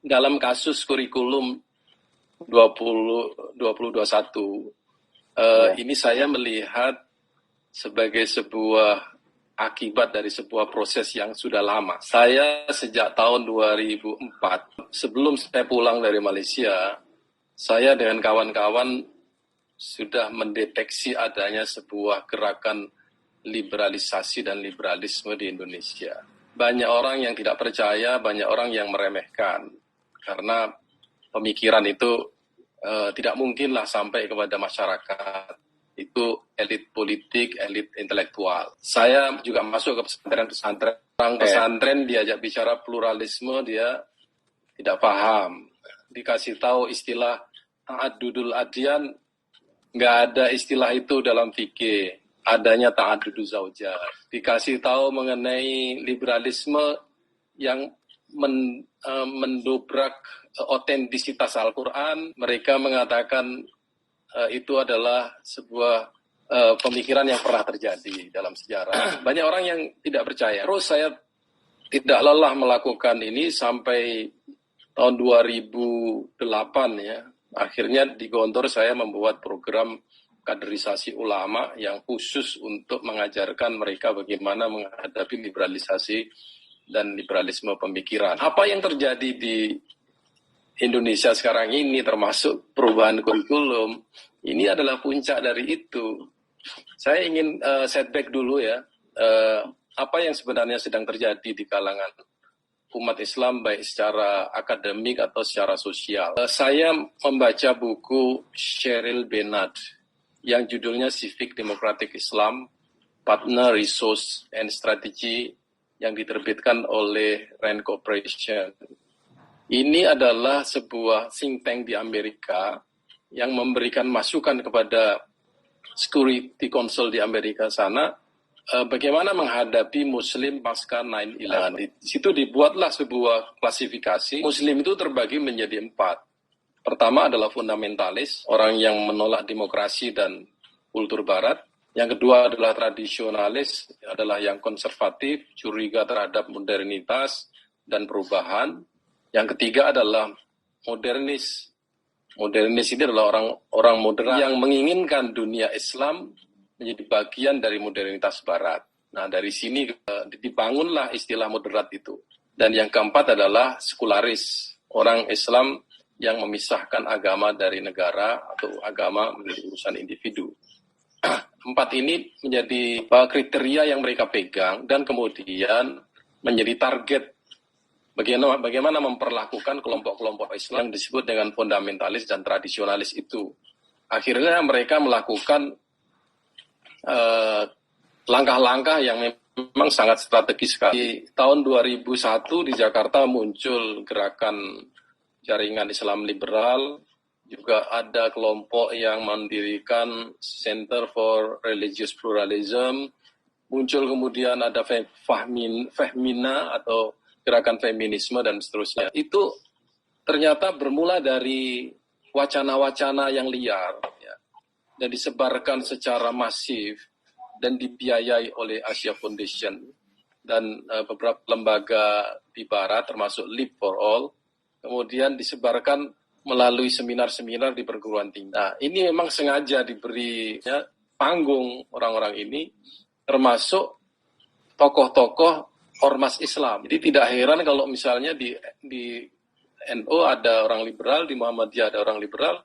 dalam kasus kurikulum 2021, ini saya melihat sebagai sebuah akibat dari sebuah proses yang sudah lama. Saya sejak tahun 2004, sebelum saya pulang dari Malaysia, saya dengan kawan-kawan sudah mendeteksi adanya sebuah gerakan liberalisasi dan liberalisme di Indonesia. Banyak orang yang tidak percaya, banyak orang yang meremehkan. Karena pemikiran itu tidak mungkinlah sampai kepada masyarakat. Itu elit politik, elit intelektual. Saya juga masuk ke pesantren-pesantren. Orang pesantren diajak bicara pluralisme, dia tidak paham. Dikasih tahu istilah ta'addudul adyan, nggak ada istilah itu dalam fikih. Adanya ta'adduduz zaujat. Dikasih tahu mengenai liberalisme yang mendobrak otentisitas Al-Quran, mereka mengatakan itu adalah sebuah pemikiran yang pernah terjadi dalam sejarah. Banyak orang yang tidak percaya. Terus saya tidak lelah melakukan ini sampai tahun 2008 ya. Akhirnya di Gontor saya membuat program kaderisasi ulama yang khusus untuk mengajarkan mereka bagaimana menghadapi liberalisasi dan liberalisme pemikiran. Apa yang terjadi di Indonesia sekarang ini, termasuk perubahan kurikulum, ini adalah puncak dari itu. Saya ingin setback dulu ya, apa yang sebenarnya sedang terjadi di kalangan umat Islam, baik secara akademik atau secara sosial. Saya membaca buku Sheryl Benard, yang judulnya Civic Democratic Islam, Partner, Resource, and Strategy, yang diterbitkan oleh Rand Corporation. Ini adalah sebuah think tank di Amerika yang memberikan masukan kepada Security Council di Amerika sana, bagaimana menghadapi Muslim pasca 9/11. Di situ dibuatlah sebuah klasifikasi. Muslim itu terbagi menjadi 4. Pertama adalah fundamentalis, orang yang menolak demokrasi dan kultur barat. Yang kedua adalah tradisionalis, adalah yang konservatif, curiga terhadap modernitas dan perubahan. Yang ketiga adalah modernis. Modernis ini adalah orang moderat yang menginginkan dunia Islam menjadi bagian dari modernitas barat. Nah, dari sini dibangunlah istilah moderat itu. Dan yang keempat adalah sekularis, orang Islam yang memisahkan agama dari negara atau agama menjadi urusan individu. 4 ini menjadi kriteria yang mereka pegang dan kemudian menjadi target bagaimana memperlakukan kelompok-kelompok Islam yang disebut dengan fundamentalis dan tradisionalis itu. Akhirnya mereka melakukan langkah-langkah yang memang sangat strategis sekali. Di tahun 2001 di Jakarta muncul gerakan jaringan Islam liberal, juga ada kelompok yang mendirikan Center for Religious Pluralism, muncul kemudian ada Fehmina atau gerakan feminisme dan seterusnya. Itu ternyata bermula dari wacana-wacana yang liar ya, dan disebarkan secara masif dan dibiayai oleh Asia Foundation dan beberapa lembaga di barat termasuk Leap for All. Kemudian disebarkan melalui seminar-seminar di perguruan tinggi. Nah, ini memang sengaja diberi panggung orang-orang ini, termasuk tokoh-tokoh ormas Islam. Jadi tidak heran kalau misalnya di NU ada orang liberal, di Muhammadiyah ada orang liberal,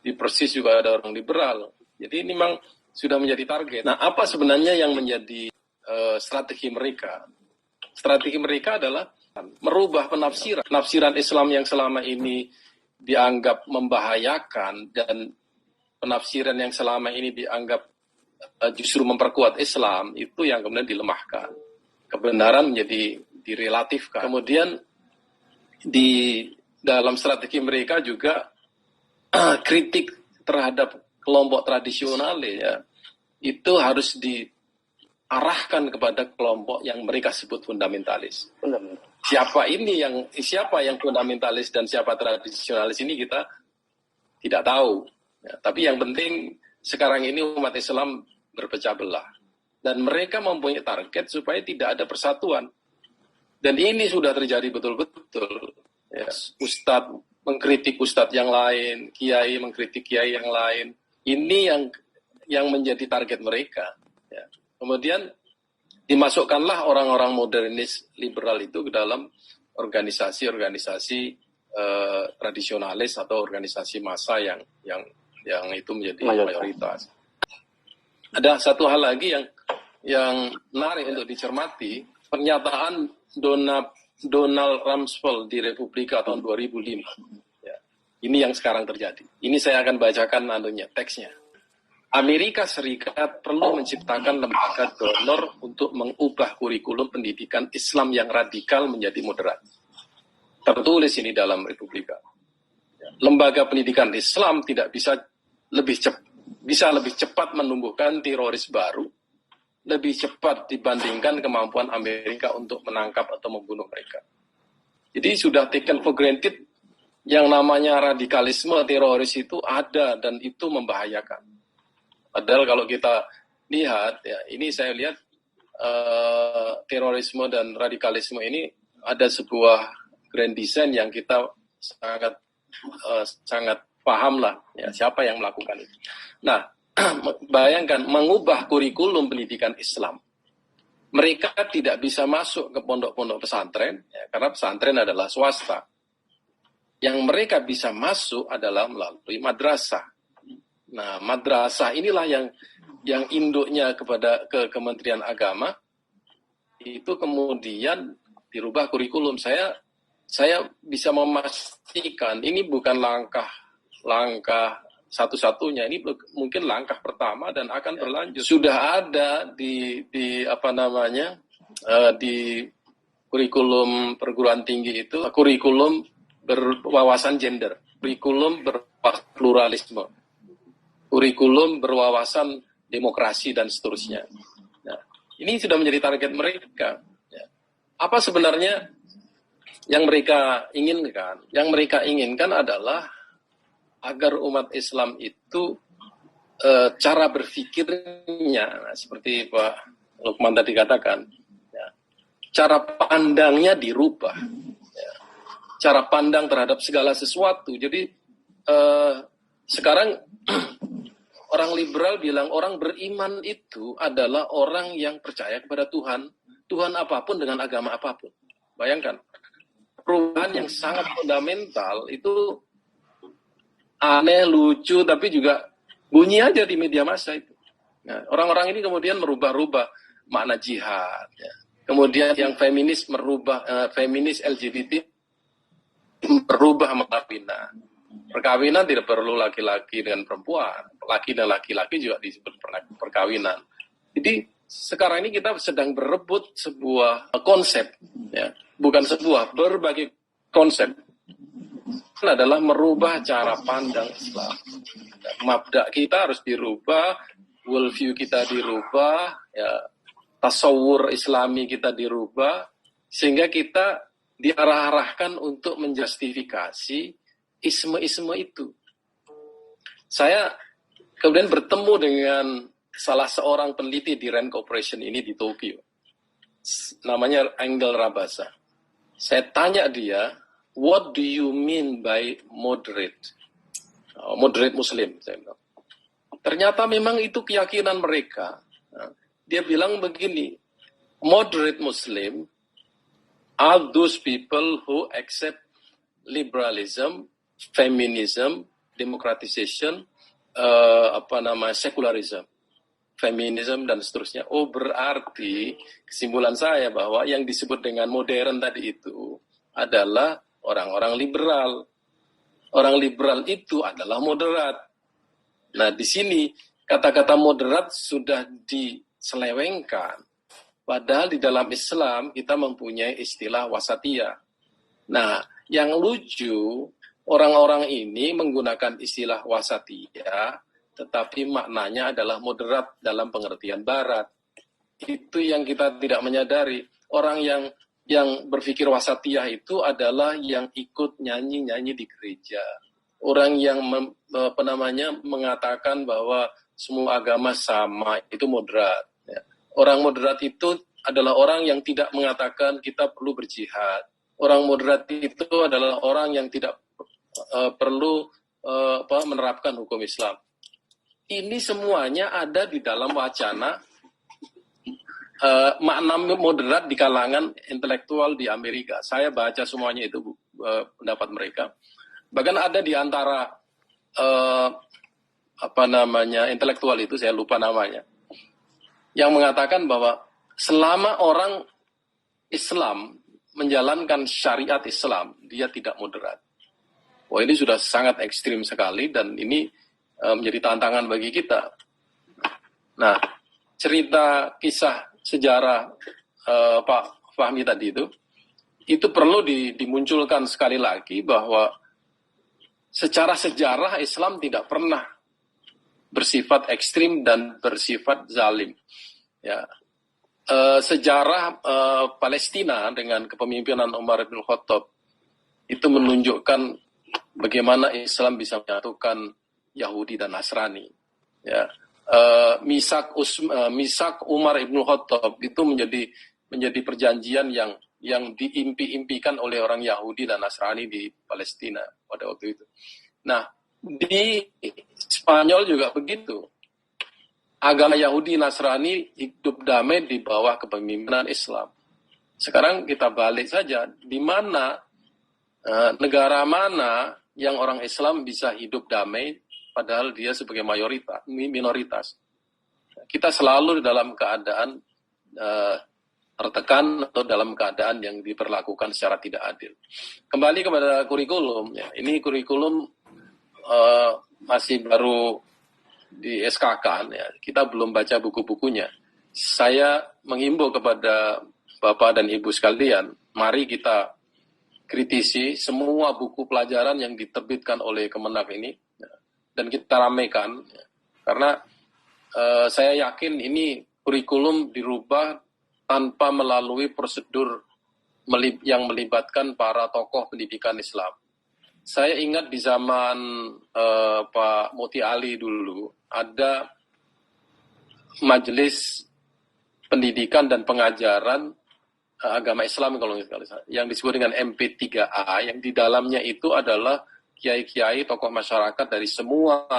di Persis juga ada orang liberal. Jadi ini memang sudah menjadi target. Nah, apa sebenarnya yang menjadi strategi mereka? Strategi mereka adalah merubah penafsiran Islam yang selama ini dianggap membahayakan dan penafsiran yang selama ini dianggap justru memperkuat Islam, itu yang kemudian dilemahkan. Kebenaran menjadi direlatifkan. Kemudian di dalam strategi mereka juga kritik terhadap kelompok tradisional ya, itu harus diarahkan kepada kelompok yang mereka sebut fundamentalis. Siapa yang fundamentalis dan siapa tradisionalis ini kita tidak tahu. Ya, tapi yang penting sekarang ini umat Islam berpecah belah. Dan mereka mempunyai target supaya tidak ada persatuan. Dan ini sudah terjadi betul-betul. Ya. ustadz mengkritik ustadz yang lain, kiai mengkritik kiai yang lain. Ini yang menjadi target mereka. Ya. Kemudian dimasukkanlah orang-orang modernis liberal itu ke dalam organisasi-organisasi tradisionalis atau organisasi massa yang itu menjadi mayoritas. Ada satu hal lagi yang menarik untuk dicermati, pernyataan Donald Rumsfeld di Republika tahun 2005. Ya. Ini yang sekarang terjadi. Ini saya akan bacakan teksnya. Amerika Serikat perlu menciptakan lembaga donor untuk mengubah kurikulum pendidikan Islam yang radikal menjadi moderat. Tertulis ini dalam Republika. Lembaga pendidikan Islam tidak bisa lebih cepat menumbuhkan teroris baru, lebih cepat dibandingkan kemampuan Amerika untuk menangkap atau membunuh mereka. Jadi sudah taken for granted yang namanya radikalisme teroris itu ada dan itu membahayakan. Padahal kalau kita lihat, ya ini saya lihat terorisme dan radikalisme ini ada sebuah grand design yang kita sangat paham lah, ya, siapa yang melakukan itu. Nah, bayangkan mengubah kurikulum pendidikan Islam. Mereka tidak bisa masuk ke pondok-pondok pesantren, ya, karena pesantren adalah swasta. Yang mereka bisa masuk adalah melalui madrasah. Nah, madrasah inilah yang induknya ke Kementerian Agama, itu kemudian dirubah kurikulum. Saya bisa memastikan ini bukan langkah satu-satunya, ini mungkin langkah pertama dan akan berlanjut. Sudah ada di kurikulum perguruan tinggi itu kurikulum berwawasan gender, kurikulum berpluralisme, kurikulum berwawasan demokrasi dan seterusnya. Nah, ini sudah menjadi target mereka. Ya. Apa sebenarnya yang mereka inginkan? Yang mereka inginkan adalah agar umat Islam itu cara berpikirnya, seperti Pak Lukman tadi katakan, ya, cara pandangnya dirubah, ya, cara pandang terhadap segala sesuatu. Jadi sekarang orang liberal bilang orang beriman itu adalah orang yang percaya kepada Tuhan apapun dengan agama apapun. Bayangkan, perubahan yang sangat fundamental itu aneh, lucu, tapi juga bunyi aja di media massa itu. Nah, orang-orang ini kemudian merubah-rubah makna jihad. Ya. Kemudian yang feminis feminis LGBT merubah perkawinan. Perkawinan tidak perlu laki-laki dengan perempuan, laki dan laki-laki juga disebut perkawinan. Jadi sekarang ini kita sedang berebut sebuah konsep, ya, bukan berbagai konsep. Adalah merubah cara pandang Islam. Mabda kita harus dirubah, worldview kita dirubah, ya, tasawur Islami kita dirubah, sehingga kita diarah-arahkan untuk menjustifikasi isme-isme itu. Saya kemudian bertemu dengan salah seorang peneliti di Rand Corporation ini di Tokyo. Namanya Engel Rabasa. Saya tanya dia, what do you mean by moderate? Moderate Muslim, saya bilang. Ternyata memang itu keyakinan mereka. Dia bilang begini, moderate Muslim are those people who accept liberalism, feminism, democratization, secularism, feminism dan seterusnya. Oh, berarti kesimpulan saya bahwa yang disebut dengan modern tadi itu adalah orang-orang liberal. Orang liberal itu adalah moderat. Nah, di sini kata-kata moderat sudah diselewengkan. Padahal di dalam Islam kita mempunyai istilah wasatiyah. Nah, yang lucu, orang-orang ini menggunakan istilah wasatiyah, tetapi maknanya adalah moderat dalam pengertian barat. Itu yang kita tidak menyadari. Orang yang berpikir wasatiyah itu adalah yang ikut nyanyi-nyanyi di gereja. Orang yang mengatakan bahwa semua agama sama, itu moderat. Ya. Orang moderat itu adalah orang yang tidak mengatakan kita perlu berjihad. Orang moderat itu adalah orang yang tidak perlu menerapkan hukum Islam. Ini semuanya ada di dalam wacana makna moderat di kalangan intelektual di Amerika. Saya baca semuanya itu pendapat mereka. Bahkan ada di antara intelektual itu, saya lupa namanya, yang mengatakan bahwa selama orang Islam menjalankan syariat Islam, dia tidak moderat. Wah, ini sudah sangat ekstrim sekali dan ini menjadi tantangan bagi kita. Nah, cerita kisah sejarah Pak Fahmi tadi itu perlu dimunculkan sekali lagi bahwa secara sejarah Islam tidak pernah bersifat ekstrim dan bersifat zalim. Ya. Sejarah Palestina dengan kepemimpinan Umar bin Khattab itu menunjukkan bagaimana Islam bisa menyatukan Yahudi dan Nasrani. Ya. Misak Umar bin Khattab itu menjadi perjanjian yang diimpi-impikan oleh orang Yahudi dan Nasrani di Palestina pada waktu itu. Nah, di Spanyol juga begitu. Agama Yahudi Nasrani hidup damai di bawah kepemimpinan Islam. Sekarang kita balik saja, di mana negara mana yang orang Islam bisa hidup damai padahal dia sebagai minoritas. Kita selalu dalam keadaan tertekan atau dalam keadaan yang diperlakukan secara tidak adil. Kembali kepada kurikulum, ya. Ini kurikulum masih baru di SK-kan, ya. Kita belum baca buku-bukunya. Saya menghimbau kepada Bapak dan Ibu sekalian, mari kita kritisi semua buku pelajaran yang diterbitkan oleh Kemenak ini, ya, dan kita ramaikan, ya. Karena saya yakin ini kurikulum dirubah tanpa melalui prosedur yang melibatkan para tokoh pendidikan Islam. Saya ingat di zaman Pak Muti Ali dulu, ada majelis pendidikan dan pengajaran agama Islam kalau yang disebut dengan MP3A, yang di dalamnya itu adalah kiai-kiai tokoh masyarakat dari semua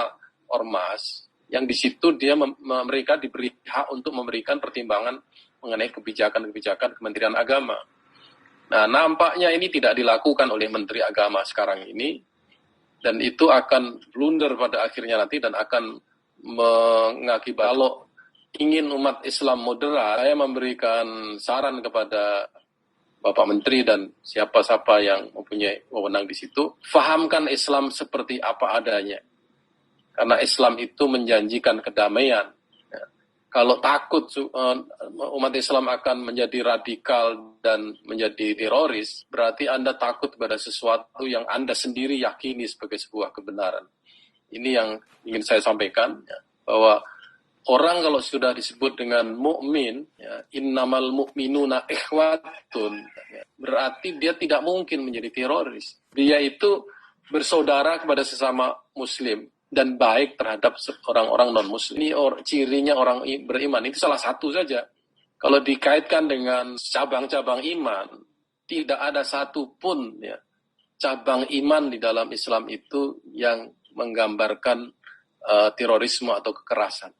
ormas, yang di situ mereka diberi hak untuk memberikan pertimbangan mengenai kebijakan-kebijakan Kementerian Agama. Nah, nampaknya ini tidak dilakukan oleh Menteri Agama sekarang ini, dan itu akan blunder pada akhirnya nanti dan akan mengakibatkan, kalau ingin umat Islam moderat, saya memberikan saran kepada Bapak Menteri dan siapa-siapa yang mempunyai wewenang di situ, fahamkan Islam seperti apa adanya. Karena Islam itu menjanjikan kedamaian. Kalau takut umat Islam akan menjadi radikal dan menjadi teroris, berarti Anda takut pada sesuatu yang Anda sendiri yakini sebagai sebuah kebenaran. Ini yang ingin saya sampaikan, ya, bahwa orang kalau sudah disebut dengan mukmin, ya, innamal mu'minuna ikhwatun, ya, berarti dia tidak mungkin menjadi teroris. Dia itu bersaudara kepada sesama muslim dan baik terhadap orang-orang non-muslim. Ini cirinya orang beriman, itu salah satu saja. Kalau dikaitkan dengan cabang-cabang iman, tidak ada satu pun, ya, cabang iman di dalam Islam itu yang menggambarkan terorisme atau kekerasan.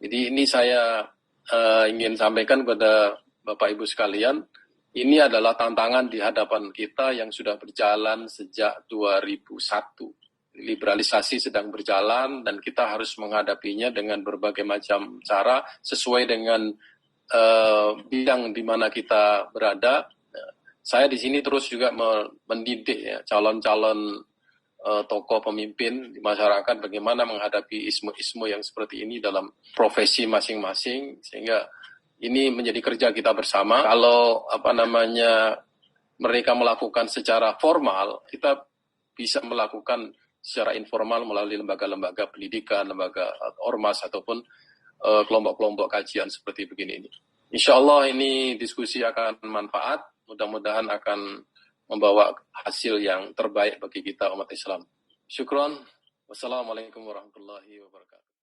Jadi ini saya ingin sampaikan kepada Bapak Ibu sekalian, ini adalah tantangan di hadapan kita yang sudah berjalan sejak 2001. Liberalisasi sedang berjalan dan kita harus menghadapinya dengan berbagai macam cara sesuai dengan bidang di mana kita berada. Saya di sini terus juga mendidik, ya, calon-calon tokoh pemimpin di masyarakat bagaimana menghadapi ismu-ismu yang seperti ini dalam profesi masing-masing, sehingga ini menjadi kerja kita bersama. Kalau mereka melakukan secara formal, kita bisa melakukan secara informal melalui lembaga-lembaga pendidikan, lembaga ormas ataupun kelompok-kelompok kajian seperti begini ini. Insya Allah ini diskusi akan manfaat, mudah-mudahan akan membawa hasil yang terbaik bagi kita umat Islam. Syukron. Wassalamualaikum warahmatullahi wabarakatuh.